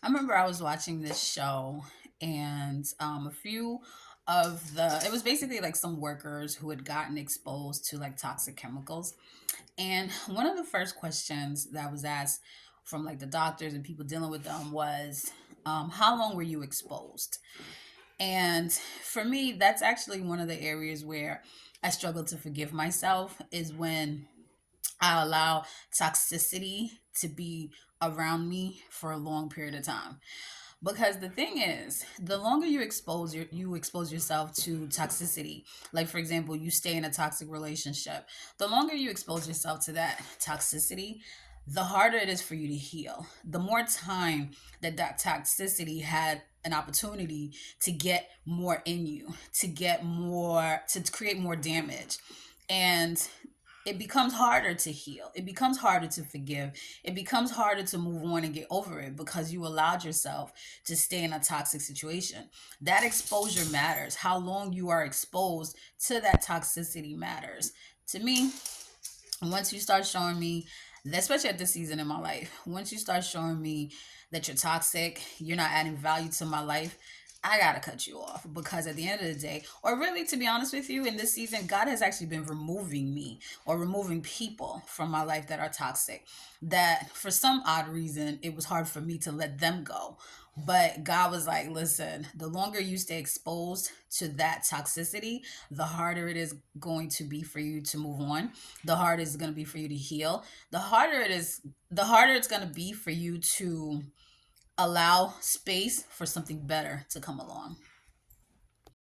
I remember I was watching this show, and a few of it was basically like some workers who had gotten exposed to like toxic chemicals. And one of the first questions that was asked from like the doctors and people dealing with them was, how long were you exposed? And for me, that's actually one of the areas where I struggle to forgive myself is when I allow toxicity to be around me for a long period of time. Because the thing is, the longer you expose yourself to toxicity, like for example, you stay in a toxic relationship, the longer you expose yourself to that toxicity, the harder it is for you to heal. The more time that toxicity had an opportunity to get more in you, to get more, to create more damage. And it becomes harder to heal. It becomes harder to forgive. It becomes harder to move on and get over it because you allowed yourself to stay in a toxic situation. That exposure matters. How long you are exposed to that toxicity matters. To me, once you start showing me, especially at this season in my life, once you start showing me that you're toxic, you're not adding value to my life, I gotta cut you off because at the end of the day, or really to be honest with you, in this season, God has actually been removing me or removing people from my life that are toxic. That for some odd reason, it was hard for me to let them go. But God was like, listen, the longer you stay exposed to that toxicity, the harder it is going to be for you to move on. The harder it's going to be for you to heal. The harder it's going to be for you to allow space for something better to come along.